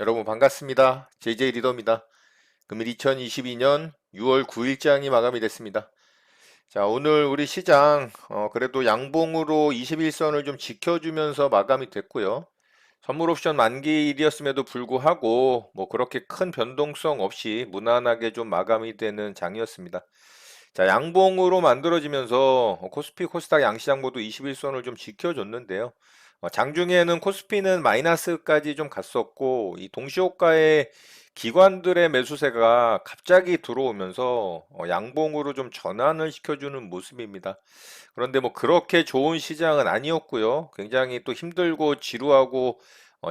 여러분 반갑습니다. JJ 리더입니다. 금일 2022년 6월 9일장이 마감이 됐습니다. 자, 오늘 우리 시장 그래도 양봉으로 21선을 좀 지켜주면서 마감이 됐고요. 선물 옵션 만기일이었음에도 불구하고 뭐 그렇게 큰 변동성 없이 무난하게 좀 마감이 되는 장이었습니다. 자, 양봉으로 만들어지면서 코스피, 코스닥 양시장 모두 21선을 좀 지켜줬는데요. 장중에는 코스피는 마이너스까지 좀 갔었고, 이 동시호가의 기관들의 매수세가 갑자기 들어오면서 양봉으로 좀 전환을 시켜주는 모습입니다. 그런데 뭐 그렇게 좋은 시장은 아니었고요. 굉장히 또 힘들고 지루하고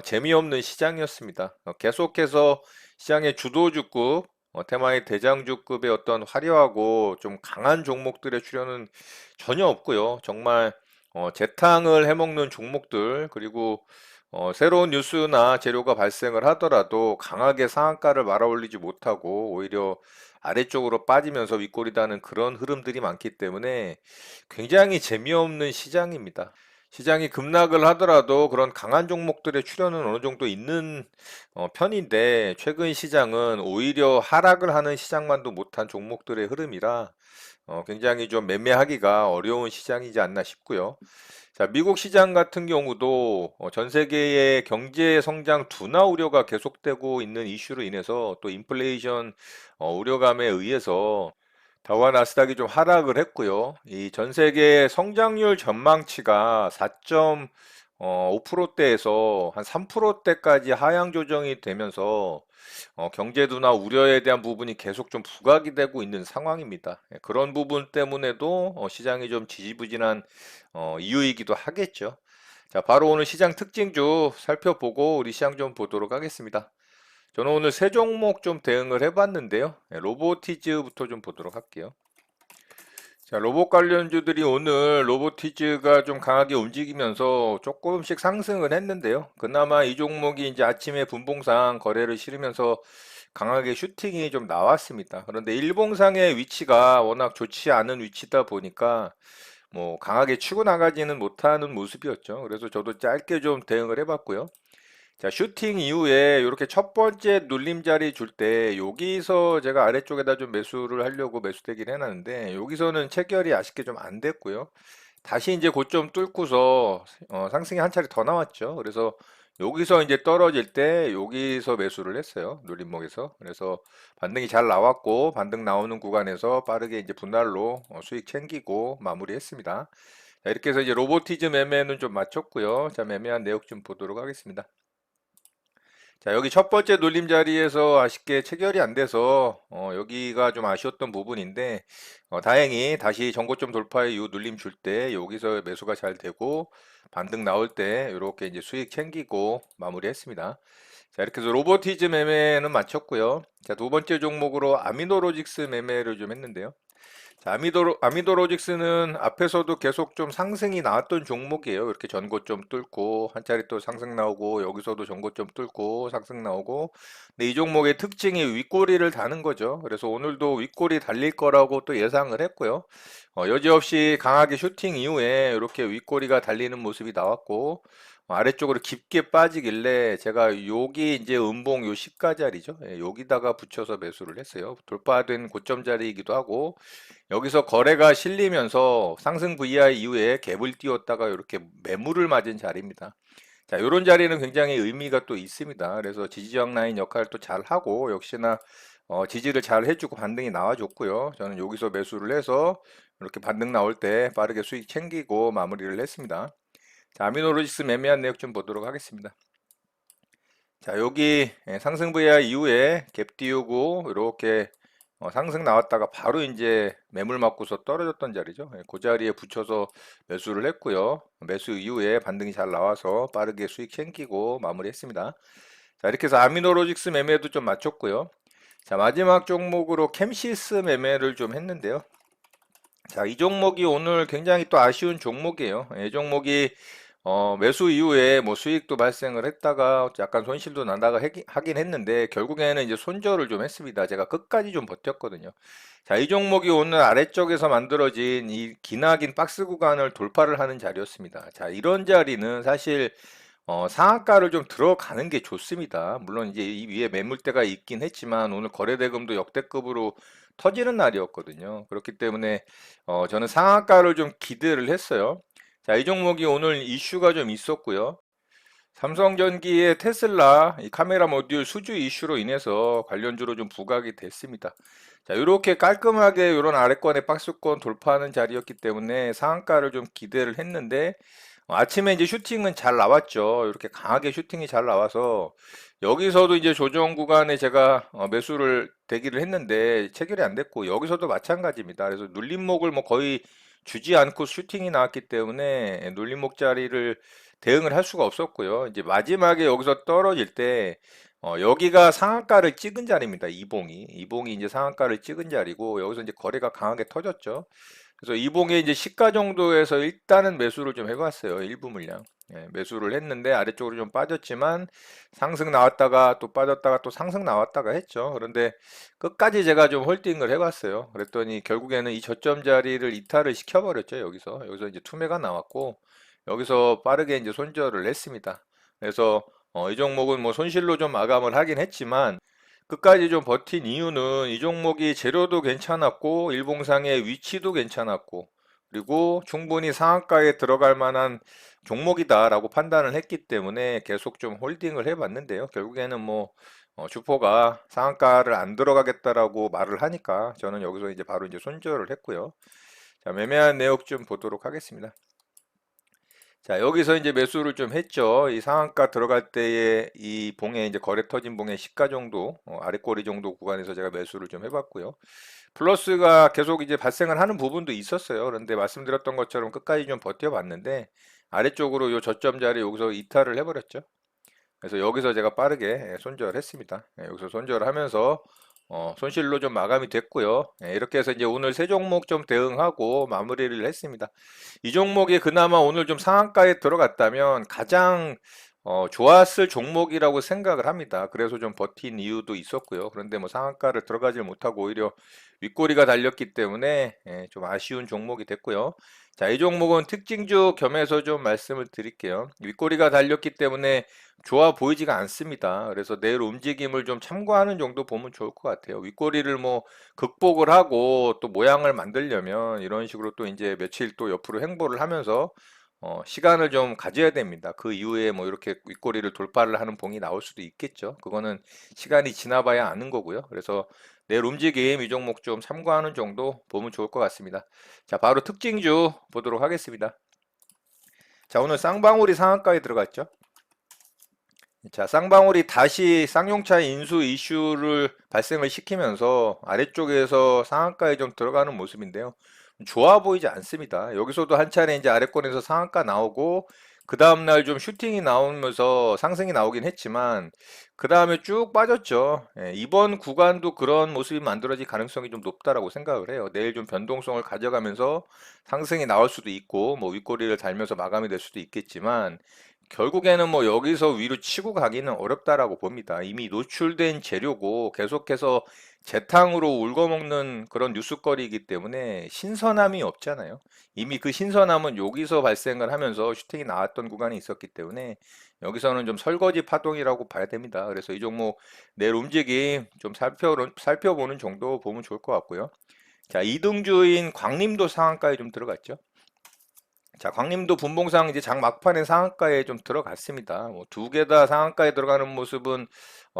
재미없는 시장이었습니다. 계속해서 시장의 주도주급, 테마의 대장주급의 어떤 화려하고 좀 강한 종목들의 출현은 전혀 없고요. 정말 재탕을 해먹는 종목들 그리고 새로운 뉴스나 재료가 발생을 하더라도 강하게 상한가를 말아올리지 못하고 오히려 아래쪽으로 빠지면서 윗골이다는 그런 흐름들이 많기 때문에 굉장히 재미없는 시장입니다. 시장이 급락을 하더라도 그런 강한 종목들의 출현은 어느 정도 있는 편인데 최근 시장은 오히려 하락을 하는 시장만도 못한 종목들의 흐름이라 굉장히 좀 매매하기가 어려운 시장이지 않나 싶고요. 자, 미국 시장 같은 경우도 전 세계의 경제 성장 둔화 우려가 계속되고 있는 이슈로 인해서 또 인플레이션 우려감에 의해서 다우와 나스닥이 좀 하락을 했고요. 이 전 세계 성장률 전망치가 4.5%대에서 한 3%대까지 하향 조정이 되면서 경제 둔화 우려에 대한 부분이 계속 좀 부각이 되고 있는 상황입니다. 그런 부분 때문에도 시장이 좀 지지부진한 이유이기도 하겠죠. 자, 바로 오늘 시장 특징주 살펴보고 우리 시장 좀 보도록 하겠습니다. 저는 오늘 세 종목 좀 대응을 해봤는데요. 로보티즈부터 좀 보도록 할게요. 자, 로봇 관련주들이 오늘 로보티즈가 좀 강하게 움직이면서 조금씩 상승을 했는데요. 그나마 이 종목이 이제 아침에 분봉상 거래를 실으면서 강하게 슈팅이 좀 나왔습니다. 그런데 일봉상의 위치가 워낙 좋지 않은 위치다 보니까 뭐 강하게 치고 나가지는 못하는 모습이었죠. 그래서 저도 짧게 좀 대응을 해봤고요. 자, 슈팅 이후에 이렇게 첫 번째 눌림자리 줄 때 여기서 제가 아래쪽에다 좀 매수를 하려고 매수대기를 해놨는데 여기서는 체결이 아쉽게 좀 안 됐고요. 다시 이제 고점 뚫고서 상승이 한 차례 더 나왔죠. 그래서 여기서 이제 떨어질 때 여기서 매수를 했어요. 눌림목에서. 그래서 반등이 잘 나왔고 반등 나오는 구간에서 빠르게 이제 분할로 수익 챙기고 마무리했습니다. 자, 이렇게 해서 이제 로보티즈 매매는 좀 마쳤고요. 자, 매매한 내역 좀 보도록 하겠습니다. 자, 여기 첫 번째 눌림 자리에서 아쉽게 체결이 안 돼서 여기가 좀 아쉬웠던 부분인데 다행히 다시 전고점 돌파 이후 눌림 줄 때 여기서 매수가 잘 되고 반등 나올 때 이렇게 이제 수익 챙기고 마무리했습니다. 자, 이렇게 해서 로보티즈 매매는 마쳤고요. 자, 두 번째 종목으로 아미노로직스 매매를 좀 했는데요. 자, 아미도로직스는 앞에서도 계속 좀 상승이 나왔던 종목이에요. 이렇게 전고점 뚫고 한 차례 또 상승 나오고 여기서도 전고점 뚫고 상승 나오고. 근데 이 종목의 특징이 윗꼬리를 다는 거죠. 그래서 오늘도 윗꼬리 달릴 거라고 또 예상을 했고요. 여지없이 강하게 슈팅 이후에 이렇게 윗꼬리가 달리는 모습이 나왔고 아래쪽으로 깊게 빠지길래 제가 여기 이제 음봉 요 시가 자리죠. 예, 여기다가 붙여서 매수를 했어요. 돌파된 고점 자리이기도 하고 여기서 거래가 실리면서 상승 VI 이후에 갭을 띄웠다가 이렇게 매물을 맞은 자리입니다. 자, 이런 자리는 굉장히 의미가 또 있습니다. 그래서 지지저항 라인 역할을 또 잘 하고 역시나 지지를 잘 해주고 반등이 나와줬고요. 저는 여기서 매수를 해서 이렇게 반등 나올 때 빠르게 수익 챙기고 마무리를 했습니다. 자, 아미노로직스 매매한 내역 좀 보도록 하겠습니다. 자, 여기 상승 VI 이후에 갭 띄우고 이렇게 상승 나왔다가 바로 이제 매물 맞고서 떨어졌던 자리죠. 그 자리에 붙여서 매수를 했고요. 매수 이후에 반등이 잘 나와서 빠르게 수익 챙기고 마무리했습니다. 자, 이렇게 해서 아미노로직스 매매도 좀 마쳤고요. 자, 마지막 종목으로 캠시스 매매를 좀 했는데요. 자, 이 종목이 오늘 굉장히 또 아쉬운 종목이에요. 이 종목이 매수 이후에 뭐 수익도 발생을 했다가 약간 손실도 난다가 하긴 했는데 결국에는 이제 손절을 좀 했습니다. 제가 끝까지 좀 버텼거든요. 자, 이 종목이 오늘 아래쪽에서 만들어진 이 기나긴 박스 구간을 돌파를 하는 자리였습니다. 자, 이런 자리는 사실 상한가를 좀 들어가는 게 좋습니다. 물론 이제 이 위에 매물대가 있긴 했지만 오늘 거래대금도 역대급으로 터지는 날이었거든요. 그렇기 때문에 저는 상한가를 좀 기대를 했어요. 자, 이 종목이 오늘 이슈가 좀 있었고요. 삼성전기의 테슬라 이 카메라 모듈 수주 이슈로 인해서 관련주로 좀 부각이 됐습니다. 자, 이렇게 깔끔하게 이런 아래권의 박스권 돌파하는 자리였기 때문에 상한가를 좀 기대를 했는데 아침에 이제 슈팅은 잘 나왔죠. 이렇게 강하게 슈팅이 잘 나와서 여기서도 이제 조정 구간에 제가 매수를 대기를 했는데 체결이 안 됐고 여기서도 마찬가지입니다. 그래서 눌림목을 뭐 거의 주지 않고 슈팅이 나왔기 때문에 눌림목 자리를 대응을 할 수가 없었고요. 이제 마지막에 여기서 떨어질 때 여기가 상한가를 찍은 자리입니다. 이봉이 이제 상한가를 찍은 자리고 여기서 이제 거래가 강하게 터졌죠. 그래서 이봉에 이제 시가 정도에서 일단은 매수를 좀 해봤어요. 일부 물량. 예, 매수를 했는데 아래쪽으로 좀 빠졌지만 상승 나왔다가 또 빠졌다가 또 상승 나왔다가 했죠. 그런데 끝까지 제가 좀 홀딩을 해봤어요. 그랬더니 결국에는 이 저점 자리를 이탈을 시켜버렸죠. 여기서 이제 투매가 나왔고 여기서 빠르게 이제 손절을 했습니다. 그래서 이 종목은 뭐 손실로 좀 마감을 하긴 했지만 끝까지 좀 버틴 이유는 이 종목이 재료도 괜찮았고 일봉상의 위치도 괜찮았고 그리고 충분히 상한가에 들어갈 만한 종목이다라고 판단을 했기 때문에 계속 좀 홀딩을 해봤는데요. 결국에는 뭐 주포가 상한가를 안 들어가겠다라고 말을 하니까 저는 여기서 이제 바로 이제 손절을 했고요. 자, 매매한 내역 좀 보도록 하겠습니다. 자, 여기서 이제 매수를 좀 했죠. 이 상한가 들어갈 때에 이 봉에 이제 거래 터진 봉의 시가 정도, 아랫꼬리 정도 구간에서 제가 매수를 좀 해봤고요. 플러스가 계속 이제 발생을 하는 부분도 있었어요. 그런데 말씀드렸던 것처럼 끝까지 좀 버텨봤는데 아래쪽으로 요 저점 자리 여기서 이탈을 해버렸죠. 그래서 여기서 제가 빠르게 손절했습니다. 여기서 손절을 하면서 손실로 좀 마감이 됐고요. 이렇게 해서 이제 오늘 세 종목 좀 대응하고 마무리를 했습니다. 이 종목이 그나마 오늘 좀 상한가에 들어갔다면 가장 좋았을 종목이라고 생각을 합니다. 그래서 좀 버틴 이유도 있었고요. 그런데 뭐 상한가를 들어가질 못하고 오히려 윗꼬리가 달렸기 때문에 좀 아쉬운 종목이 됐고요. 자, 이 종목은 특징주 겸해서 좀 말씀을 드릴게요. 윗꼬리가 달렸기 때문에 좋아 보이지가 않습니다. 그래서 내일 움직임을 좀 참고하는 정도 보면 좋을 것 같아요. 윗꼬리를 뭐 극복을 하고 또 모양을 만들려면 이런 식으로 또 이제 며칠 또 옆으로 횡보를 하면서 시간을 좀 가져야 됩니다. 그 이후에 뭐 이렇게 윗꼬리를 돌파를 하는 봉이 나올 수도 있겠죠. 그거는 시간이 지나봐야 아는 거고요. 그래서 내일 움직임 이 종목 좀 참고하는 정도 보면 좋을 것 같습니다. 자, 바로 특징주 보도록 하겠습니다. 자, 오늘 쌍방울이 상한가에 들어갔죠. 자, 쌍방울이 다시 쌍용차 인수 이슈를 발생을 시키면서 아래쪽에서 상한가에 좀 들어가는 모습인데요. 좋아 보이지 않습니다. 여기서도 한 차례 이제 아래권에서 상한가 나오고 그 다음날 좀 슈팅이 나오면서 상승이 나오긴 했지만 그 다음에 쭉 빠졌죠. 이번 구간도 그런 모습이 만들어질 가능성이 좀 높다라고 생각을 해요. 내일 좀 변동성을 가져가면서 상승이 나올 수도 있고 뭐 윗꼬리를 달면서 마감이 될 수도 있겠지만 결국에는 뭐 여기서 위로 치고 가기는 어렵다라고 봅니다. 이미 노출된 재료고 계속해서 재탕으로 울거먹는 그런 뉴스거리이기 때문에 신선함이 없잖아요. 이미 그 신선함은 여기서 발생을 하면서 슈팅이 나왔던 구간이 있었기 때문에 여기서는 좀 설거지 파동이라고 봐야 됩니다. 그래서 이 종목 내일 움직임 좀 살펴보는 정도 보면 좋을 것 같고요. 자, 이등주인 광림도 상한가에 좀 들어갔죠. 자, 광림도 분봉상 이제 장 막판에 상한가에 좀 들어갔습니다. 뭐 두 개 다 상한가에 들어가는 모습은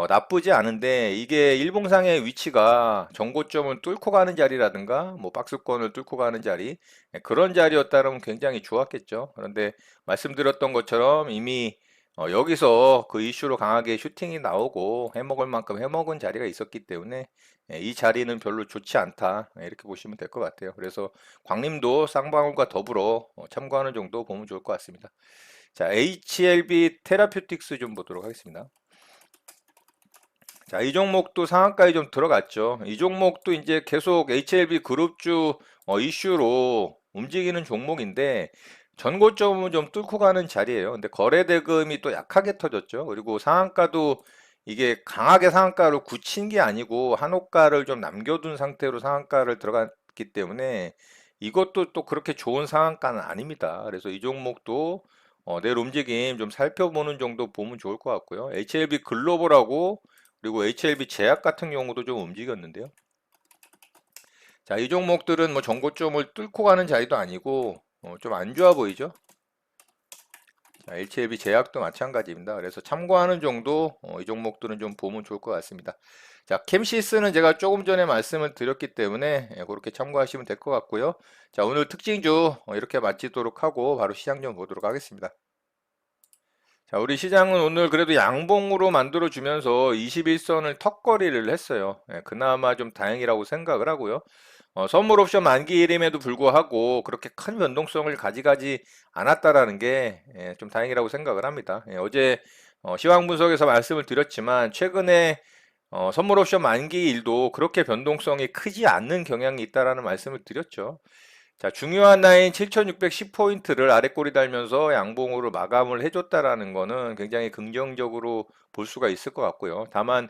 나쁘지 않은데 이게 일봉상의 위치가 정고점을 뚫고 가는 자리라든가 뭐 박스권을 뚫고 가는 자리 그런 자리였다면 굉장히 좋았겠죠. 그런데 말씀드렸던 것처럼 이미 여기서 그 이슈로 강하게 슈팅이 나오고 해먹을 만큼 해먹은 자리가 있었기 때문에 이 자리는 별로 좋지 않다 이렇게 보시면 될 것 같아요. 그래서 광림도 쌍방울과 더불어 참고하는 정도 보면 좋을 것 같습니다. 자, HLB 테라퓨틱스 좀 보도록 하겠습니다. 자, 이 종목도 상한가에 좀 들어갔죠. 이 종목도 이제 계속 HLB 그룹주 이슈로 움직이는 종목인데 전고점은 좀 뚫고 가는 자리예요. 근데 거래 대금이 또 약하게 터졌죠. 그리고 상한가도 이게 강하게 상한가를 굳힌 게 아니고 한호가를 좀 남겨둔 상태로 상한가를 들어갔기 때문에 이것도 또 그렇게 좋은 상한가는 아닙니다. 그래서 이 종목도 내일 움직임 좀 살펴보는 정도 보면 좋을 것 같고요. HLB 글로벌하고 그리고 HLB 제약 같은 경우도 좀 움직였는데요. 자, 이 종목들은 뭐 전고점을 뚫고 가는 자리도 아니고 좀 안 좋아 보이죠? 자, HLB 제약도 마찬가지입니다. 그래서 참고하는 정도 이 종목들은 좀 보면 좋을 것 같습니다. 자, 캠시스는 제가 조금 전에 말씀을 드렸기 때문에 그렇게 참고하시면 될 것 같고요. 자, 오늘 특징주 이렇게 마치도록 하고 바로 시장 좀 보도록 하겠습니다. 자, 우리 시장은 오늘 그래도 양봉으로 만들어 주면서 21선을 턱걸이를 했어요. 그나마 좀 다행이라고 생각을 하고요. 선물 옵션 만기일임에도 불구하고 그렇게 큰 변동성을 가져가지 않았다라는 게 좀 다행이라고 생각을 합니다. 어제 시황 분석에서 말씀을 드렸지만 최근에 선물 옵션 만기일도 그렇게 변동성이 크지 않는 경향이 있다라는 말씀을 드렸죠. 자, 중요한 라인 7610포인트를 아래 꼬리 달면서 양봉으로 마감을 해줬다라는 거는 굉장히 긍정적으로 볼 수가 있을 것 같고요. 다만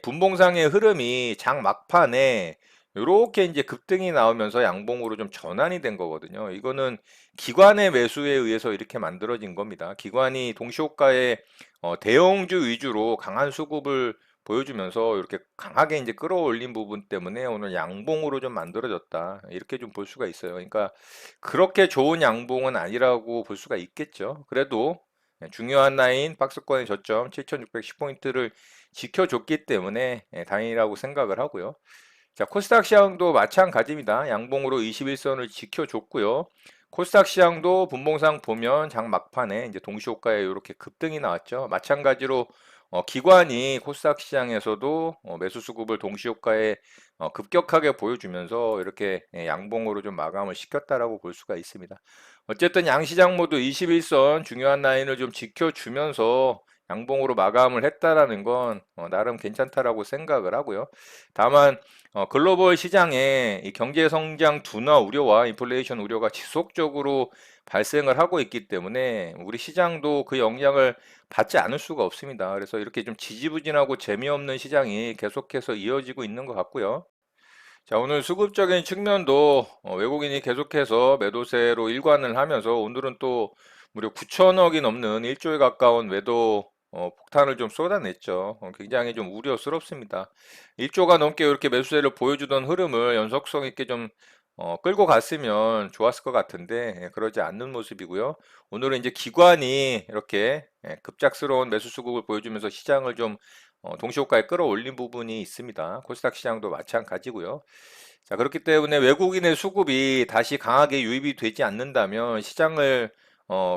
분봉상의 흐름이 장 막판에 이렇게 이제 급등이 나오면서 양봉으로 좀 전환이 된 거거든요. 이거는 기관의 매수에 의해서 이렇게 만들어진 겁니다. 기관이 동시호가의 대형주 위주로 강한 수급을 보여주면서 이렇게 강하게 이제 끌어올린 부분 때문에 오늘 양봉으로 좀 만들어졌다. 이렇게 좀 볼 수가 있어요. 그러니까 그렇게 좋은 양봉은 아니라고 볼 수가 있겠죠. 그래도 중요한 라인 박스권의 저점 7610포인트를 지켜줬기 때문에 다행이라고 생각을 하고요. 자, 코스닥 시황도 마찬가지입니다. 양봉으로 21선을 지켜줬고요. 코스닥 시황도 분봉상 보면 장 막판에 이제 동시호가에 이렇게 급등이 나왔죠. 마찬가지로 기관이 코스닥 시장에서도 매수 수급을 동시효과에 급격하게 보여주면서 이렇게 양봉으로 좀 마감을 시켰다라고 볼 수가 있습니다. 어쨌든 양시장 모두 21선 중요한 라인을 좀 지켜주면서 양봉으로 마감을 했다라는 건 나름 괜찮다라고 생각을 하고요. 다만 글로벌 시장에 이 경제 성장 둔화 우려와 인플레이션 우려가 지속적으로 발생을 하고 있기 때문에 우리 시장도 그 영향을 받지 않을 수가 없습니다. 그래서 이렇게 좀 지지부진하고 재미없는 시장이 계속해서 이어지고 있는 것 같고요. 자, 오늘 수급적인 측면도 외국인이 계속해서 매도세로 일관을 하면서 오늘은 또 무려 9천억이 넘는 1조에 가까운 매도 폭탄을 좀 쏟아냈죠. 굉장히 좀 우려스럽습니다. 1조가 넘게 이렇게 매수세를 보여주던 흐름을 연속성 있게 좀 끌고 갔으면 좋았을 것 같은데 그러지 않는 모습이고요. 오늘은 이제 기관이 이렇게 급작스러운 매수 수급을 보여주면서 시장을 좀 동시호가에 끌어올린 부분이 있습니다. 코스닥 시장도 마찬가지고요. 자, 그렇기 때문에 외국인의 수급이 다시 강하게 유입이 되지 않는다면 시장을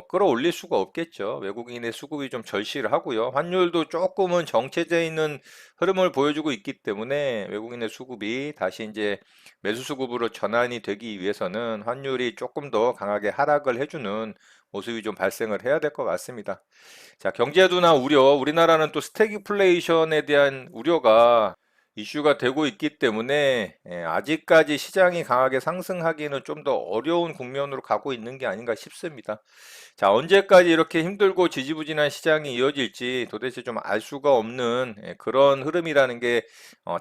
끌어올릴 수가 없겠죠. 외국인의 수급이 좀 절실을 하고요. 환율도 조금은 정체돼 있는 흐름을 보여주고 있기 때문에 외국인의 수급이 다시 이제 매수 수급으로 전환이 되기 위해서는 환율이 조금 더 강하게 하락을 해주는 모습이 좀 발생을 해야 될 것 같습니다. 자, 경제도나 우려, 우리나라는 또 스태그플레이션에 대한 우려가 이슈가 되고 있기 때문에 아직까지 시장이 강하게 상승하기는 좀 더 어려운 국면으로 가고 있는 게 아닌가 싶습니다. 자, 언제까지 이렇게 힘들고 지지부진한 시장이 이어질지 도대체 좀 알 수가 없는 그런 흐름이라는 게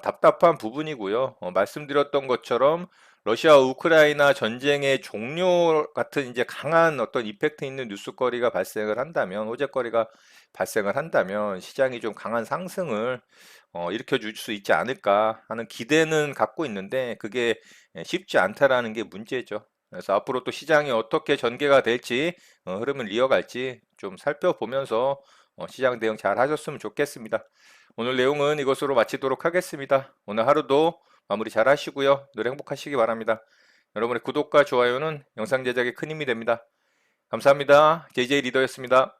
답답한 부분이고요. 말씀드렸던 것처럼 러시아 우크라이나 전쟁의 종료 같은 이제 강한 어떤 이펙트 있는 뉴스거리가 발생을 한다면, 호재거리가 발생을 한다면 시장이 좀 강한 상승을 일으켜 줄 수 있지 않을까 하는 기대는 갖고 있는데 그게 쉽지 않다라는 게 문제죠. 그래서 앞으로 또 시장이 어떻게 전개가 될지 흐름을 이어갈지 좀 살펴보면서 시장 대응 잘 하셨으면 좋겠습니다. 오늘 내용은 이것으로 마치도록 하겠습니다. 오늘 하루도 마무리 잘 하시고요. 늘 행복하시기 바랍니다. 여러분의 구독과 좋아요는 영상 제작에 큰 힘이 됩니다. 감사합니다. JJ 리더였습니다.